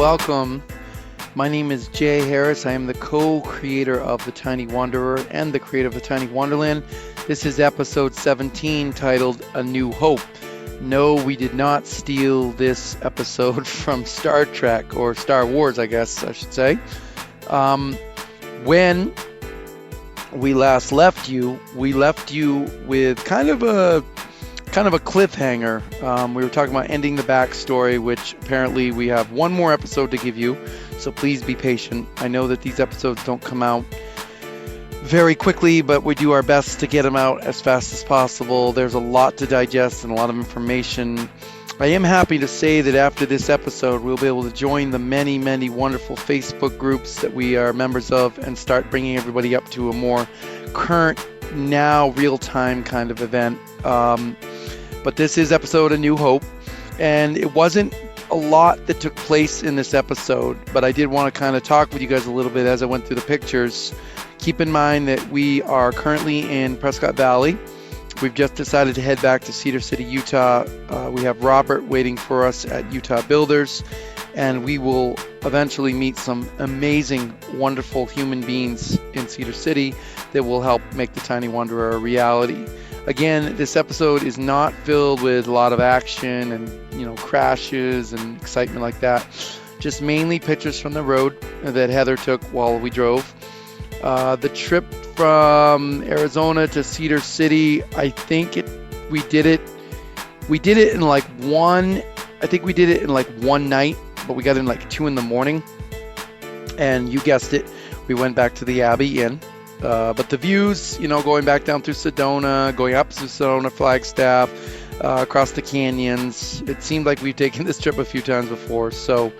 welcome. My name is Jay Harris. I am the co-creator of The Tiny Wanderer and the creator of The Tiny Wanderland. This is episode 17 titled A New Hope. No, we did not steal this episode from Star Trek or Star Wars, I guess I should say. When we last left you, with kind of a cliffhanger. We were talking about ending the backstory, which apparently we have one more episode to give you, so please be patient. I know that these episodes don't come out very quickly, but we do our best to get them out as fast as possible. There's a lot to digest and a lot of information. I am happy to say that after this episode, we'll be able to join the many, many wonderful Facebook groups that we are members of and start bringing everybody up to a more current, now real-time kind of event. But this is episode A New Hope, and it wasn't a lot that took place in this episode, but I did want to kind of talk with you guys a little bit as I went through the pictures. Keep in mind that we are currently in Prescott Valley. We've just decided to head back to Cedar City, Utah. We have Robert waiting for us at Utah Builders, and we will eventually meet some amazing, wonderful human beings in Cedar City that will help make the Tiny Wanderer a reality. Again, this episode is not filled with a lot of action and, crashes and excitement like that. Just mainly pictures from the road that Heather took while we drove. The trip from Arizona to Cedar City, I think we did it in like one night, but we got in like 2 a.m. And you guessed it, we went back to the Abbey Inn. But the views, going back down through Sedona, going up to Sedona, Flagstaff, across the canyons, it seemed like we've taken this trip a few times before. So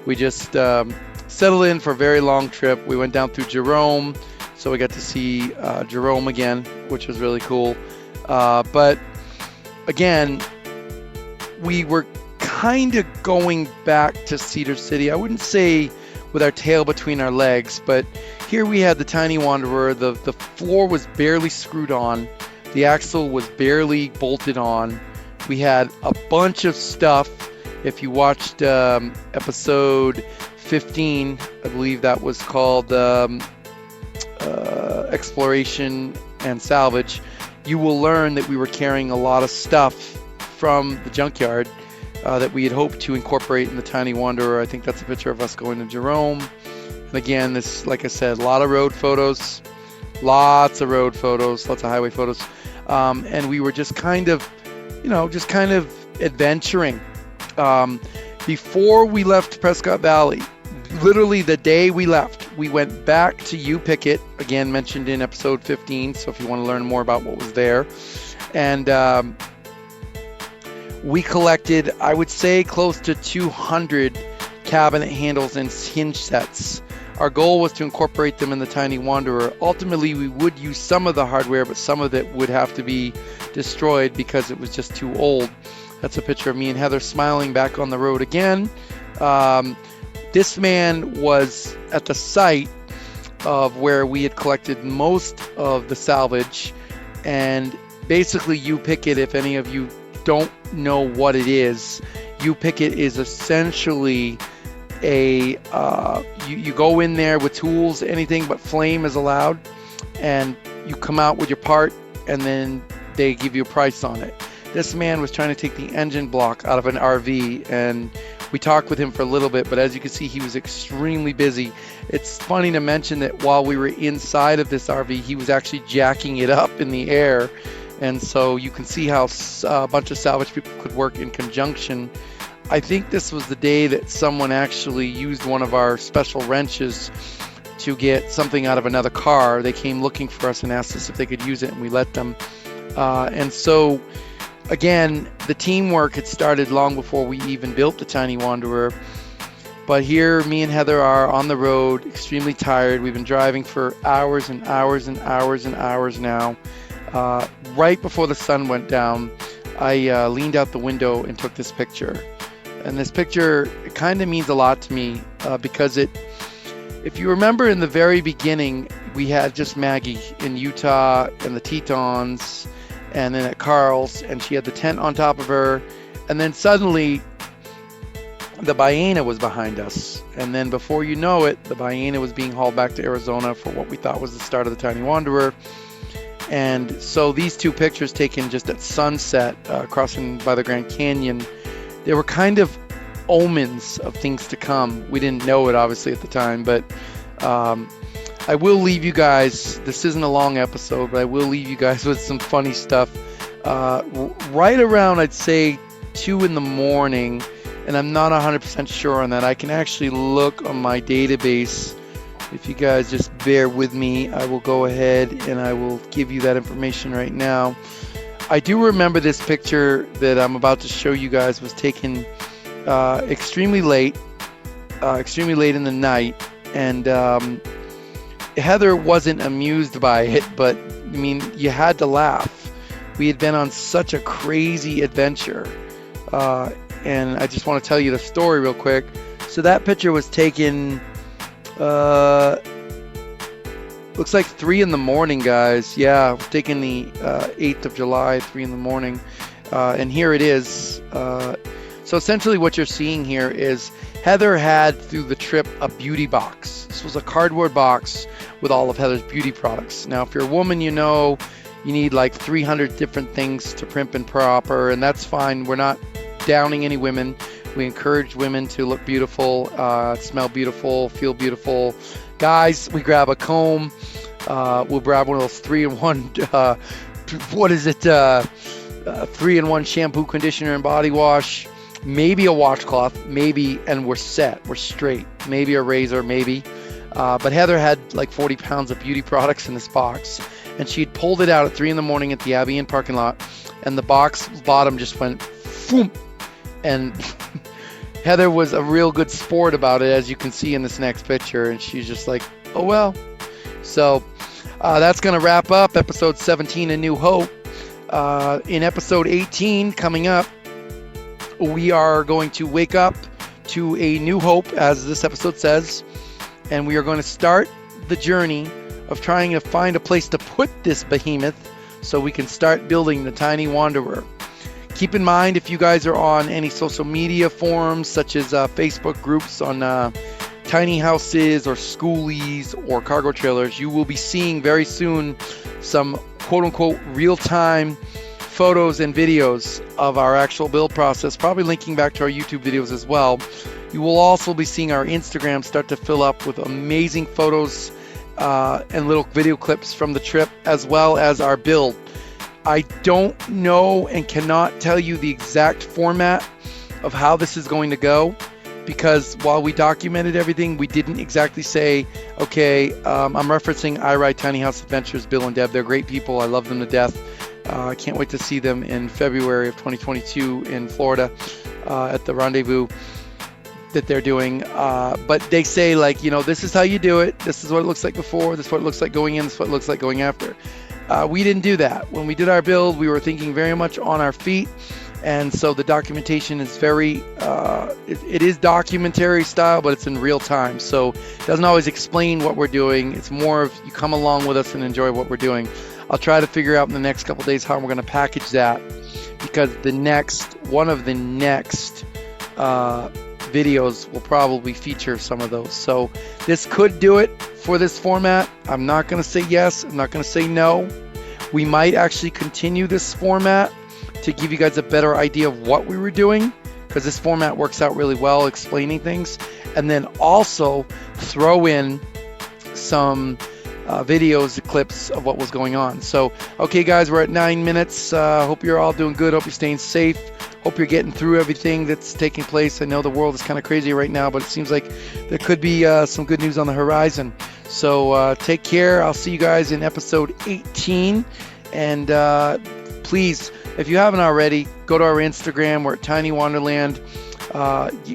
we just settled in for a very long trip. We went down through Jerome, so we got to see Jerome again, which was really cool. But again, we were kind of going back to Cedar City. I wouldn't say with our tail between our legs, but here we had the Tiny Wanderer. The floor was barely screwed on. The axle was barely bolted on. We had a bunch of stuff. If you watched episode 15, I believe that was called Exploration and Salvage, you will learn that we were carrying a lot of stuff from the junkyard that we had hoped to incorporate in the Tiny Wanderer. I think that's a picture of us going to Jerome. And again, this, like I said, a lot of road photos, lots of highway photos. And we were just kind of adventuring. Before we left Prescott Valley, literally the day we left, we went back to U Pickett, again mentioned in episode 15, so if you want to learn more about what was there. And we collected, I would say, close to 200 cabinet handles and hinge sets. Our goal was to incorporate them in the Tiny Wanderer. Ultimately, we would use some of the hardware, but some of it would have to be destroyed because it was just too old. That's a picture of me and Heather smiling back on the road again. This man was at the site of where we had collected most of the salvage. And basically, U Pickett, if any of you don't know what it is, U Pickett is essentially you go in there with tools, anything but flame is allowed, and you come out with your part, and then they give you a price on it. This man was trying to take the engine block out of an RV, and we talked with him for a little bit, but as you can see, he was extremely busy. It's funny to mention that while we were inside of this RV, he was actually jacking it up in the air, and so you can see how a bunch of salvage people could work in conjunction. I think this was the day that someone actually used one of our special wrenches to get something out of another car. They came looking for us and asked us if they could use it, and we let them. And so, again, the teamwork had started long before we even built the Tiny Wanderer. But here, me and Heather are on the road, extremely tired. We've been driving for hours and hours and hours and hours now. Right before the sun went down, I leaned out the window and took this picture. And this picture kind of means a lot to me because if you remember in the very beginning, we had just Maggie in Utah and the Tetons and then at Carl's, and she had the tent on top of her. And then suddenly the Ballena was behind us. And then before you know it, the Ballena was being hauled back to Arizona for what we thought was the start of the Tiny Wanderer. And so these two pictures taken just at sunset, crossing by the Grand Canyon, they were kind of omens of things to come. We didn't know it obviously at the time, but I will leave you guys, this isn't a long episode, but I will leave you guys with some funny stuff. Right around, I'd say, 2 in the morning, and I'm not 100% sure on that. I can actually look on my database. If you guys just bear with me, I will go ahead and I will give you that information right now. I do remember this picture that I'm about to show you guys was taken extremely late in the night, and Heather wasn't amused by it, but I mean, you had to laugh. We had been on such a crazy adventure, and I just want to tell you the story real quick. So that picture was taken, looks like 3 in the morning, guys. Yeah, it was taken the 8th of July, 3 in the morning, and here it is. So essentially what you're seeing here is Heather had, through the trip, a beauty box. This was a cardboard box with all of Heather's beauty products. Now, if you're a woman, you know you need like 300 different things to primp and proper, and that's fine. We're not downing any women. We encourage women to look beautiful, smell beautiful, feel beautiful. Guys, we grab a comb. We'll grab one of those 3-in-1, 3-in-1 shampoo, conditioner, and body wash. Maybe a washcloth, maybe, and we're set. We're straight. Maybe a razor, maybe. But Heather had like 40 pounds of beauty products in this box, and she'd pulled it out at 3 in the morning at the Abbey Inn parking lot, and the box bottom just went boom. And Heather was a real good sport about it, as you can see in this next picture, and she's just like, oh well. So that's going to wrap up episode 17, A New Hope. In episode 18, coming up, we are going to wake up to a new hope, as this episode says, and we are going to start the journey of trying to find a place to put this behemoth so we can start building the Tiny Wanderer. Keep in mind, if you guys are on any social media forums, such as Facebook groups on tiny houses or schoolies or cargo trailers, you will be seeing very soon some quote-unquote real-time photos and videos of our actual build process, probably linking back to our YouTube videos as well. You will also be seeing our Instagram start to fill up with amazing photos and little video clips from the trip, as well as our build. I don't know and cannot tell you the exact format of how this is going to go, because while we documented everything, we didn't exactly say, okay, I'm referencing I Ride Tiny House Adventures, Bill and Deb. They're great people. I love them to death. I can't wait to see them in February of 2022 in Florida at the rendezvous that they're doing. But they say, like, you know, this is how you do it. This is what it looks like before. This is what it looks like going in. This is what it looks like going after. We didn't do that. When we did our build, we were thinking very much on our feet. And so the documentation is very, it is documentary style, but it's in real time. So it doesn't always explain what we're doing. It's more of you come along with us and enjoy what we're doing. I'll try to figure out in the next couple days how we're going to package that, because one of the next videos will probably feature some of those. So this could do it for this format. I'm not going to say yes. I'm not going to say no. We might actually continue this format to give you guys a better idea of what we were doing, because this format works out really well explaining things, and then also throw in some videos, clips of what was going on. So, okay guys, we're at 9 minutes. Hope you're all doing good. Hope you're staying safe. Hope you're getting through everything that's taking place. I know the world is kind of crazy right now, but it seems like there could be some good news on the horizon. So take care. I'll see you guys in episode 18. And please, if you haven't already, go to our Instagram. We're at TinyWanderland.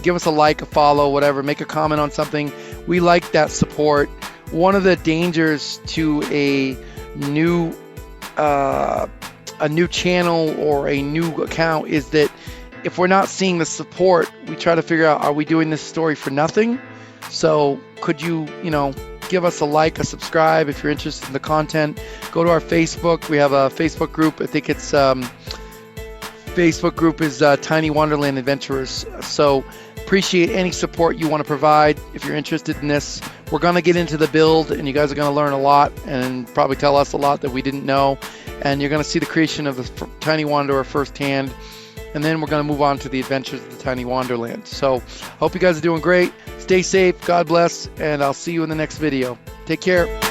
Give us a like, a follow, whatever. Make a comment on something. We like that support. One of the dangers to a new channel or a new account is that if we're not seeing the support, we try to figure out, are we doing this story for nothing? So could you give us a like, a subscribe if you're interested in the content. Go to our Facebook. We have a Facebook group. I think it's Facebook group is Tiny Wanderland Adventurers. So Appreciate any support you want to provide if you're interested in this. We're going to get into the build, and you guys are going to learn a lot and probably tell us a lot that we didn't know. And you're going to see the creation of the Tiny Wanderer firsthand. And then we're going to move on to the adventures of the Tiny Wanderland. So hope you guys are doing great. Stay safe. God bless. And I'll see you in the next video. Take care.